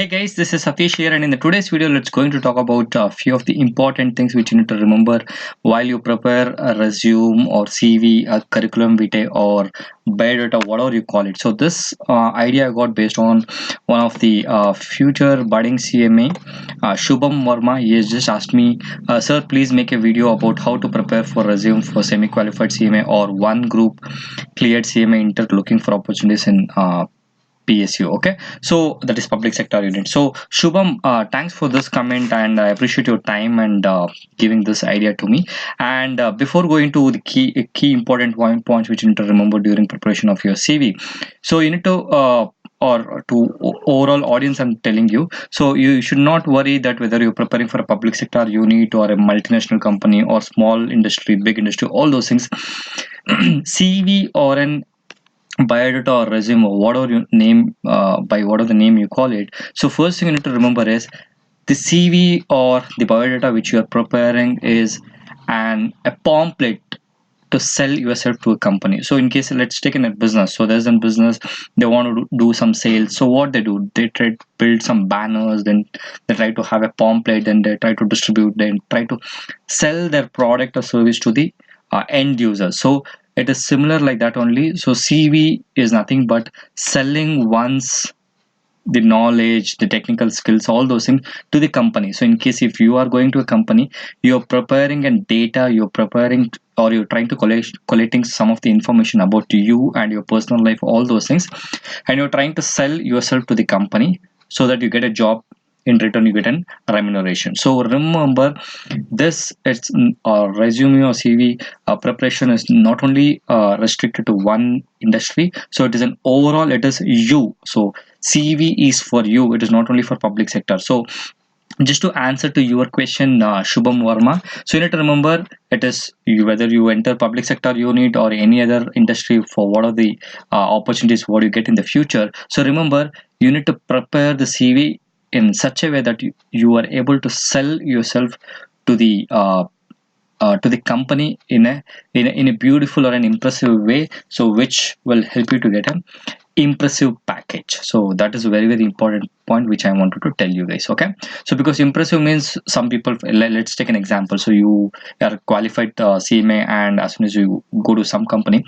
Guys, this is Satish here, and in the today's video, let's going to talk about a few of the important things which you need to remember while you prepare a resume or CV, a curriculum vitae, or biodata, whatever you call it. So this idea I got based on one of the future budding CMA, Shubham Verma. He has just asked me, "Sir, please make a video about how to prepare for resume for semi-qualified CMA or one group cleared CMA inter looking for opportunities in." PSU. Okay, so that is public sector unit. So Shubham, thanks for this comment, and I appreciate your time and giving this idea to me. And before going to the key important points which you need to remember during preparation of your CV, so you need to or to overall audience, I'm telling you, so you should not worry that whether you're preparing for a public sector unit or a multinational company or small industry, big industry, all those things. CV or an biodata or resume or whatever you name, by whatever the name you call it. So first thing you need to remember is the CV or the biodata which you are preparing is a pamphlet to sell yourself to a company. So in case, let's take in a business, so there's a business, they want to do some sales. So what they do, they try to build some banners, then they try to have a pamphlet, then they try to distribute, then try to sell their product or service to the end user. So it is similar like that only. So CV is nothing but selling one's the knowledge, the technical skills, all those things to the company. So in case if you are going to a company, you're preparing and data, you're preparing or you're trying to collecting some of the information about you and your personal life, all those things, and you're trying to sell yourself to the company so that you get a job. In return, you get an remuneration. So remember, this it's resume or CV preparation is not only restricted to one industry. So it is an overall. It is you. So CV is for you. It is not only for public sector. So just to answer to your question, Shubham Verma. So you need to remember, it is you, whether you enter public sector unit or any other industry, for what are the opportunities what you get in the future. So remember, you need to prepare the CV in such a way that you are able to sell yourself to the company in a beautiful or an impressive way, so which will help you to get an impressive package. So that is a very important point which I wanted to tell you guys. Okay, so because impressive means, some people, let's take an example. So you are qualified CMA, and as soon as you go to some company,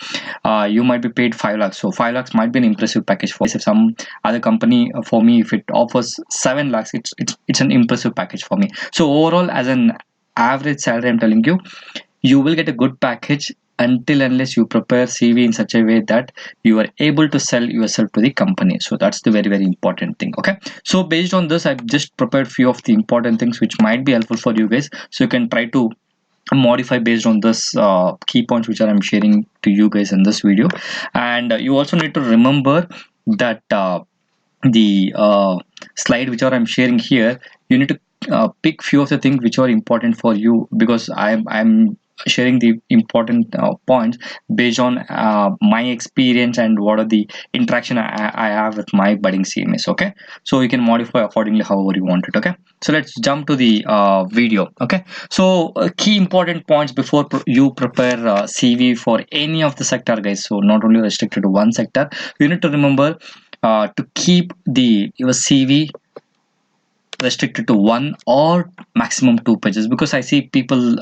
you might be paid 5 lakhs. So 5 lakhs might be an impressive package. For if some other company, for me, if it offers 7 lakhs, it's an impressive package for me. So overall, as an average salary, I'm telling you, you will get a good package until unless you prepare CV in such a way that you are able to sell yourself to the company. So that's the very important thing. Okay, so based on this, I've just prepared few of the important things which might be helpful for you guys, so you can try to modify based on this key points which I'm sharing to you guys in this video. And you also need to remember that the slide which I'm sharing here, you need to pick few of the things which are important for you, because I'm sharing the important points based on my experience and what are the interaction I have with my budding CMS. Okay, so you can modify accordingly however you want it. Okay, so let's jump to the video. Okay, so key important points before you prepare CV for any of the sector, guys. So not only restricted to one sector, you need to remember to keep your CV restricted to one or maximum 2 pages, because I see people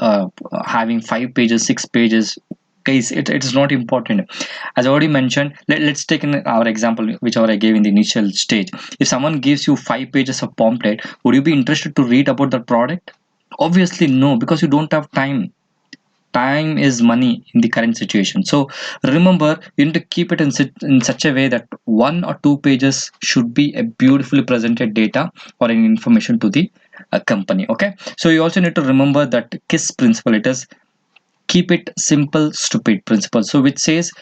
having 5 pages, 6 pages. Guys, it is not important. As I already mentioned, let's take our example whichever I gave in the initial stage. If someone gives you 5 pages of pamphlet, would you be interested to read about the product? Obviously no, because you don't have time. Time is money in the current situation. So remember, you need to keep it in such a way that 1 or 2 pages should be a beautifully presented data or an information to the company. Okay, so you also need to remember that KISS principle. It is keep it simple stupid principle, so which says,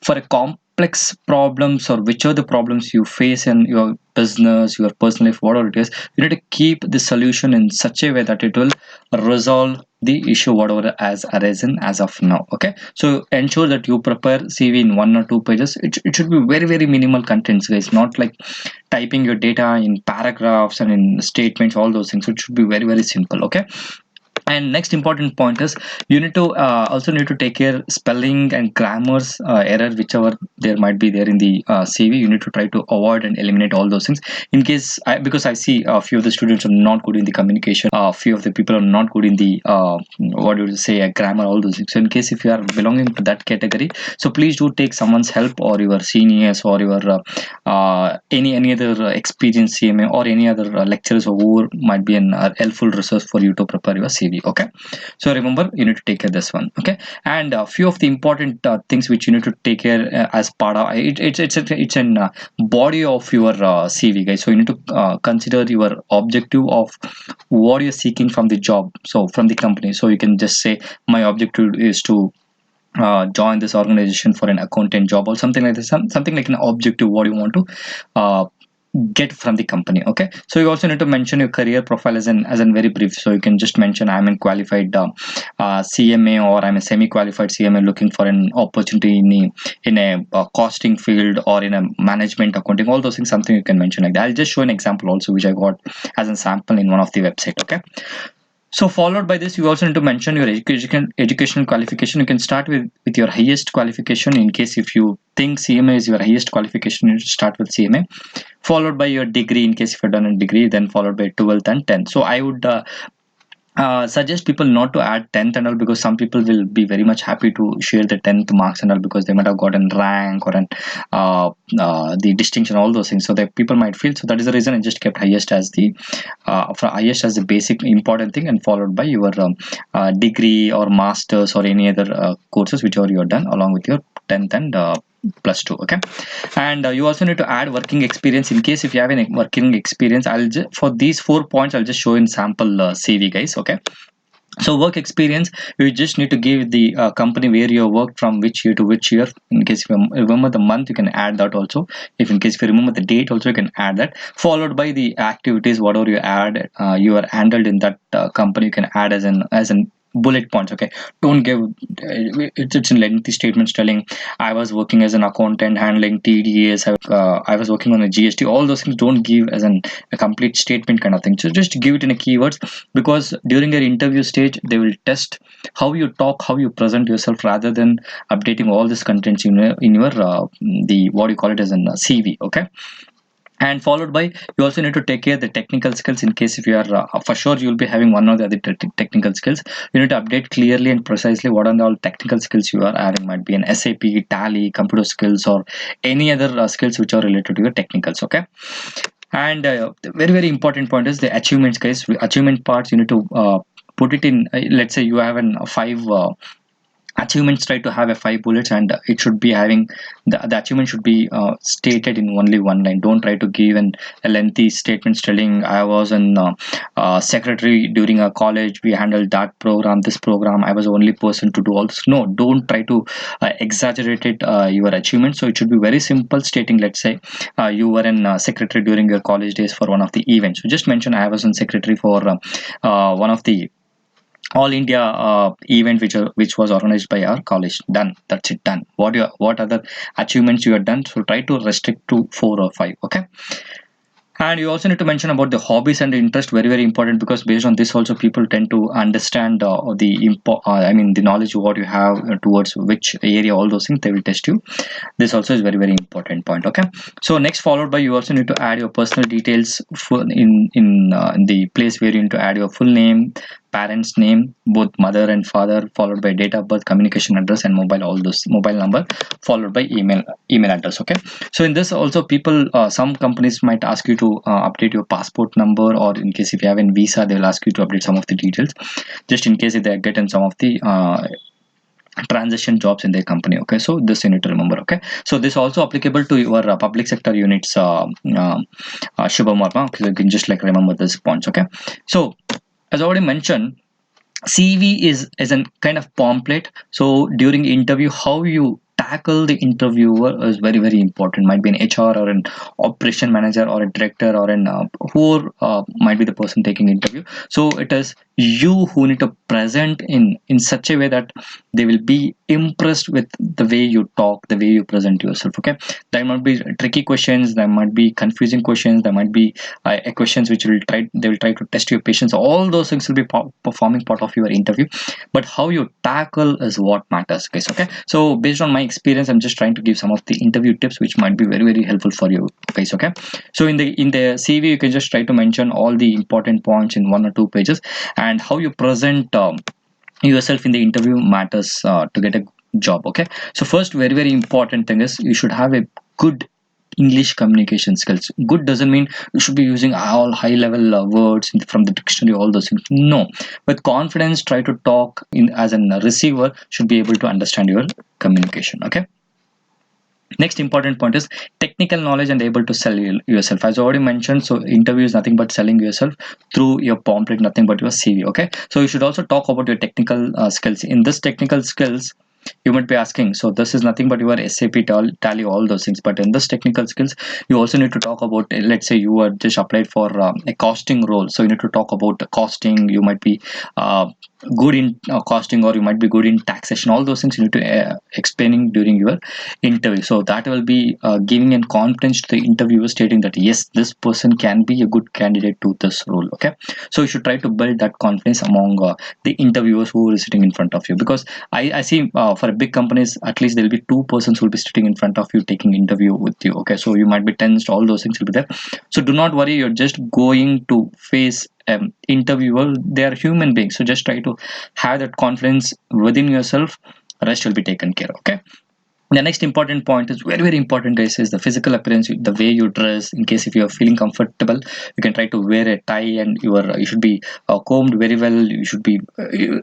for a complex problems or which are the problems you face in your business, your personal life, whatever it is, you need to keep the solution in such a way that it will resolve the issue whatever has arisen as of now. Okay, so ensure that you prepare CV in 1 or 2 pages. It should be very minimal contents, guys, not like typing your data in paragraphs and in statements, all those things. So it should be very simple. Okay, And next important point is you need to also need to take care spelling and grammars error whichever there might be there in the CV. You need to try to avoid and eliminate all those things in case because I see a few of the students are not good in the communication, a few of the people are not good in the what do you say grammar, all those things. So in case if you are belonging to that category, so please do take someone's help or your seniors or your any other experienced CMA or any other lecturers who might be an helpful resource for you to prepare your CV. Okay, so remember you need to take care of this one. Okay, and a few of the important things which you need to take care as part of it, it's an body of your CV, guys. So you need to consider your objective of what you're seeking from the job, so from the company. So you can just say my objective is to join this organization for an accountant job or something like this, something like an objective what you want to uh, get from the company. Okay, so you also need to mention your career profile as an very brief. So you can just mention I'm a qualified CMA or I'm a semi-qualified CMA looking for an opportunity in a costing field or in a management accounting, all those things, something you can mention like that. I'll just show an example also which I got as a sample in one of the website. Okay, so followed by this, you also need to mention your educational qualification. You can start with your highest qualification. In case if you think CMA is your highest qualification, you should start with CMA. Followed by your degree in case if you've done a degree, then followed by 12th and 10th. So I would suggest people not to add 10th and all, because some people will be very much happy to share the 10th marks and all because they might have gotten rank or the distinction, all those things. So that people might feel, so that is the reason I just kept highest as the highest as the basic important thing, and followed by your degree or masters or any other courses whichever you have done along with your 10th and plus 2. Okay, and you also need to add working experience. In case if you have any working experience, I'll just, for these 4 points I'll just show in sample CV, guys. Okay, so work experience, you just need to give the company where you worked from which year to which year. In case if you remember the month, you can add that also. If in case if you remember the date also, you can add that. Followed by the activities whatever you add you are handled in that company, you can add as an bullet points. Okay, don't give it's in lengthy statements telling I was working as an accountant handling TDS, I was working on a GST, all those things. Don't give as a complete statement kind of thing. So just give it in a keywords, because during your interview stage they will test how you talk, how you present yourself, rather than updating all this contents in your the what you call it as an CV. Okay, and followed by you also need to take care the technical skills. In case if you are for sure you'll be having one or the other technical skills, you need to update clearly and precisely what are the all technical skills you are having. Might be an SAP, Tally, computer skills, or any other skills which are related to your technicals. Okay, and the very very important point is the achievements, guys. Achievement parts you need to put it in let's say you have an 5 achievements, try to have a 5 bullets, and it should be having the achievement should be stated in only one line. Don't try to give a lengthy statement telling I was an secretary during a college, we handled that program, this program, I was the only person to do all this. No, don't try to exaggerate it your achievement. So it should be very simple, stating let's say you were an secretary during your college days for one of the events. So just mention I was a secretary for one of the all India event which was organized by our college. Done. That's it. Done. What other achievements you have done? So try to restrict to 4 or 5. Okay. And you also need to mention about the hobbies and the interest. Very very important, because based on this also people tend to understand the knowledge of what you have towards which area, all those things they will test you. This also is very very important point. Okay, so next followed by you also need to add your personal details in the place where you need to add your full name, parents name, both mother and father, followed by date of birth, communication address, and mobile, all those mobile number, followed by email address. Okay, so in this also people some companies might ask you to update your passport number, or in case if you have a visa they will ask you to update some of the details, just in case if they get in some of the transition jobs in their company. Okay, so this you need to remember. Okay, so this also applicable to your public sector units, Shubham Varma. Okay, so you can just like remember this points. Okay, so as I already mentioned, CV is a kind of pamphlet. So during interview, how you tackle the interviewer is very very important. Might be an HR or an operation manager or a director or an who might be the person taking interview. So it is you who need to present in such a way that they will be impressed with the way you talk, the way you present yourself. Okay, there might be tricky questions, there might be confusing questions, there might be questions which they will try to test your patience. All those things will be performing part of your interview, but how you tackle is what matters, guys. Okay, so based on my experience, I'm just trying to give some of the interview tips which might be very helpful for you guys. Okay, so in the CV, you can just try to mention all the important points in 1 or 2 pages, and how you present yourself in the interview matters to get a job. Okay, so first, very important thing is you should have a good English communication skills. Good doesn't mean you should be using all high level words from the dictionary, all those things. No, with confidence, try to talk in as a receiver should be able to understand your communication. Okay, next important point is technical knowledge and able to sell yourself. As I already mentioned, so interview is nothing but selling yourself through your pamphlet, nothing but your CV. Okay, so you should also talk about your technical skills. In this technical skills, you might be asking, so this is nothing but your SAP tally, all those things, but in this technical skills you also need to talk about, let's say you are just applied for a costing role, so you need to talk about the costing. You might be good in costing, or you might be good in taxation. All those things you need to explaining during your interview, so that will be giving in confidence to the interviewer, stating that yes, this person can be a good candidate to this role. Okay, so you should try to build that confidence among the interviewers who are sitting in front of you, because I see for a big companies, at least there will be two persons who will be sitting in front of you taking interview with you. Okay, so you might be tensed, all those things will be there. So do not worry, you're just going to face interviewer. They are human beings, so just try to have that confidence within yourself. Rest will be taken care of. Okay, the next important point is very important, guys, is the physical appearance, the way you dress. In case if you are feeling comfortable, you can try to wear a tie, and you should be combed very well. You should be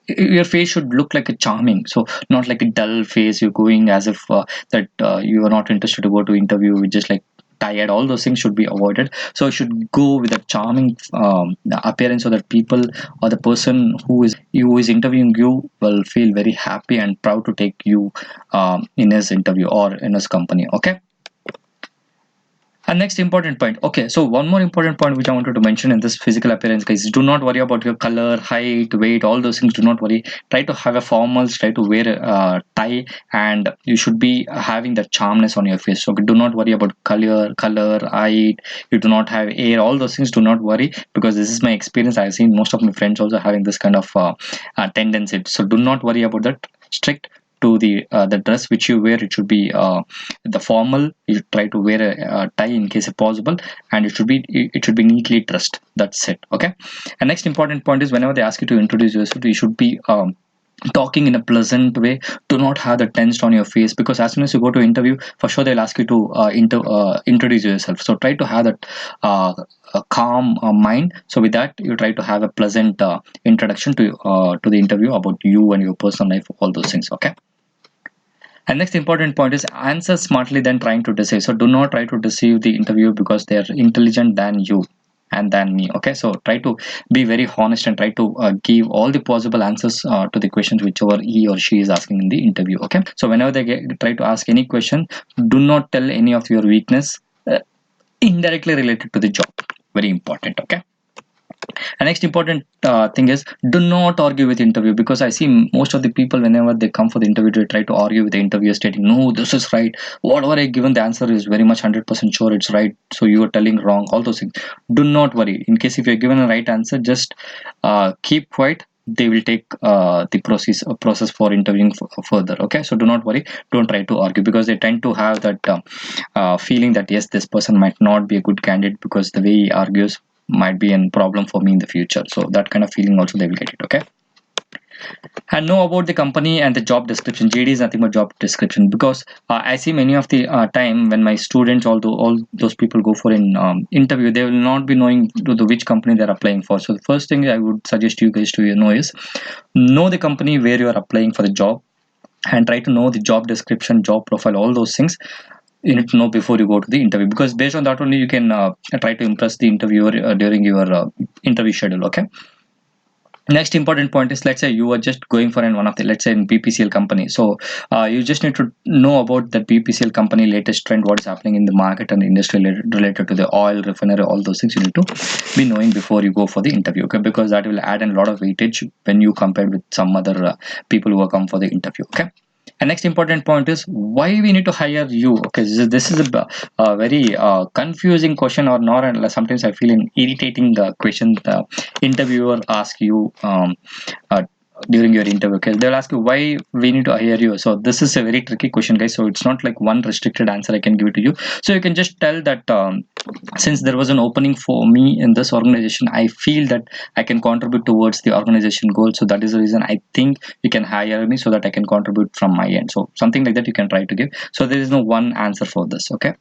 your face should look like a charming, so not like a dull face. You're going as if that you are not interested to go to interview with just like tired. All those things should be avoided, so you should go with a charming appearance, so that people or the person who is interviewing you will feel very happy and proud to take you in his interview or in his company. Okay, and next important point. Okay, so one more important point which I wanted to mention in this physical appearance, guys, do not worry about your color, height, weight, all those things. Do not worry. Try to have a formals, try to wear a tie, and you should be having the charmness on your face. So do not worry about color, height. You do not have hair, all those things. Do not worry, because this is my experience. I've seen most of my friends also having this kind of tendency. So do not worry about that. Strict to the dress which you wear. It should be the formal. You should try to wear a tie in case if possible, and it should be neatly dressed. That's it. Okay, and next important point is whenever they ask you to introduce yourself, you should be talking in a pleasant way. Do not have the tensed on your face, because as soon as you go to interview, for sure they'll ask you to introduce yourself. So try to have that a calm mind. So with that, you try to have a pleasant introduction to the interview about you and your personal life, all those things. Okay, and next important point is answer smartly than trying to deceive. So do not try to deceive the interviewer, because they are intelligent than you and than me. Okay, so try to be very honest and try to give all the possible answers to the questions whichever he or she is asking in the interview. Okay, so whenever try to ask any question, do not tell any of your weakness indirectly related to the job. Very important. Okay, and next important thing is do not argue with interview, because I see most of the people, whenever they come for the interview, they try to argue with the interviewer, stating no, this is right, whatever I given the answer is very much 100% sure it's right, so you are telling wrong, all those things. Do not worry. In case if you're given a right answer, just keep quiet. They will take the process for interviewing further. Okay, so do not worry, don't try to argue, because they tend to have that feeling that yes, this person might not be a good candidate because the way he argues might be a problem for me in the future. So that kind of feeling also they will get it. Okay, and know about the company and the job description. JD is nothing but job description, because I see many of the time when my students, although all those people go for an interview, they will not be knowing to the which company they're applying for. So the first thing I would suggest you guys to know is know the company where you are applying for the job, and try to know the job description, job profile, all those things you need to know before you go to the interview, because based on that only you can try to impress the interviewer during your interview schedule. Okay, Next important point is, let's say you are just going for one of the, let's say in BPCL company. So you just need to know about the BPCL company latest trend, what is happening in the market and industry related to the oil refinery, all those things you need to be knowing before you go for the interview, okay, because that will add a lot of weightage when you compare with some other people who are come for the interview, okay. And next important point is why we need to hire you. Okay, this is a very confusing question or not, and sometimes I feel an irritating question the interviewer ask you uh, during your interview. Okay, they'll ask you why we need to hire you. So this is a very tricky question, guys. So it's not like one restricted answer I can give it to you. So you can just tell that since there was an opening for me in this organization, I feel that I can contribute towards the organization goal. So that is the reason I think you can hire me so that I can contribute from my end. So something like that you can try to give. So there is no one answer for this. Okay.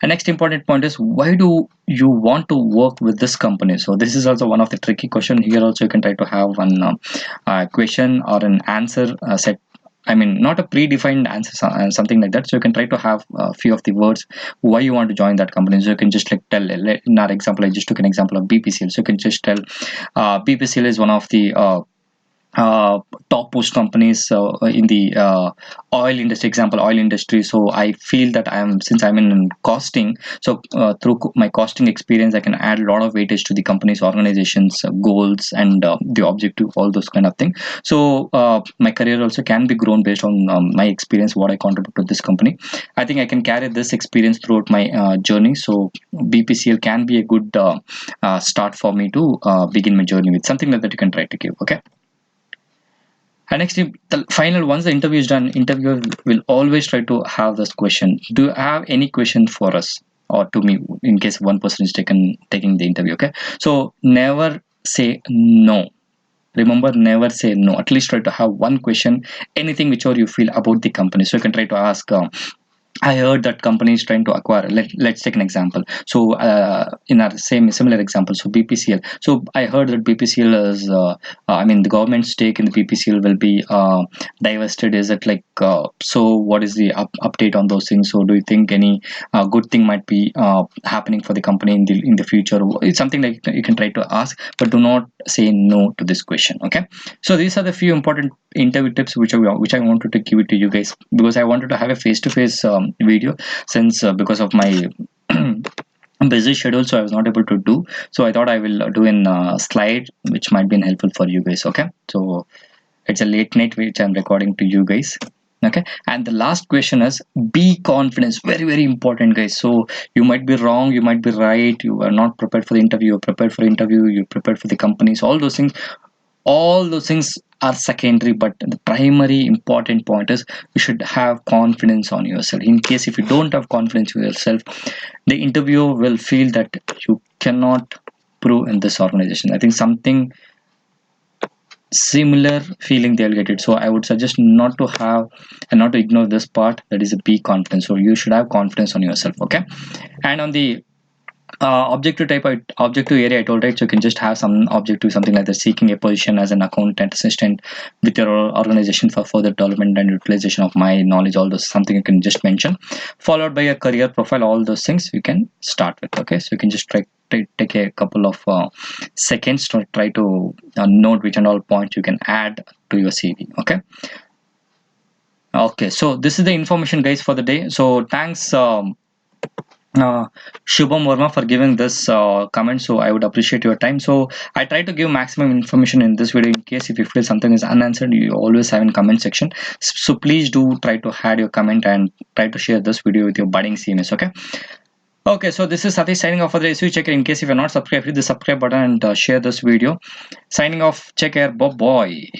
And next important point is why do you want to work with this company? So this is also one of the tricky question. Here also you can try to have one question or an answer set. I mean, not a predefined answer, something like that. So you can try to have a few of the words why you want to join that company. So you can just like tell. In our example, I just took an example of BPCL. So you can just tell BPCL is one of the uh, top post companies in the oil industry, example oil industry. So I feel that since I'm in costing, so through my costing experience I can add a lot of weightage to the company's organization's goals and the objective, all those kind of things. So my career also can be grown based on my experience, what I contribute to this company. I think I can carry this experience throughout my journey. So BPCL can be a good start for me to begin my journey with, something like that you can try to give. Okay. And next, the final, once the interview is done, interviewer will always try to have this question: do you have any question for us or to me, in case one person is taking the interview? Okay, so never say no. Remember, never say no. At least try to have one question, anything whichever you feel about the company. So you can try to ask. I heard that company is trying to acquire. Let's take an example. So, in our similar example, so BPCL. So, I heard that BPCL is, I mean, the government stake in the BPCL will be divested. Is it like, so what is the update on those things? So, do you think any good thing might be happening for the company in the future? It's something like you can try to ask, but do not say no to this question. Okay. So, these are the few important interview tips which I wanted to give it to you guys, because I wanted to have a face-to-face video, since because of my busy schedule, so I was not able to do. So I thought I will do in slide which might be helpful for you guys. Okay, so it's a late night which I'm recording to you guys. Okay, and the last question is be confident. Very, very important, guys. So you might be wrong, you might be right, you are not prepared for the interview, you're prepared for the interview, you're prepared for the companies, all those things are secondary, but the primary important point is you should have confidence on yourself. In case if you don't have confidence in yourself, the interviewer will feel that you cannot prove in this organization. I think something similar feeling they'll get it. So I would suggest not to have and not to ignore this part, that is a be confident. So you should have confidence on yourself. Okay. And on the objective type, objective area I told, right? So you can just have some objective, something like that: seeking a position as an accountant assistant with your organization for further development and utilization of my knowledge. All those something you can just mention, followed by a career profile. All those things you can start with. Okay, so you can just take a couple of seconds to try to note which and all points you can add to your CV. Okay. Okay, so this is the information, guys, for the day. So thanks, Shubham Verma, for giving this comment. So I would appreciate your time. So I try to give maximum information in this video. In case if you feel something is unanswered, you always have in comment section. So please do try to add your comment and try to share this video with your budding CMS. Okay. Okay, so this is Satish signing off for the SU Checker. In case if you're not subscribed, hit the subscribe button and share this video. Signing off. Check care. Bye bye.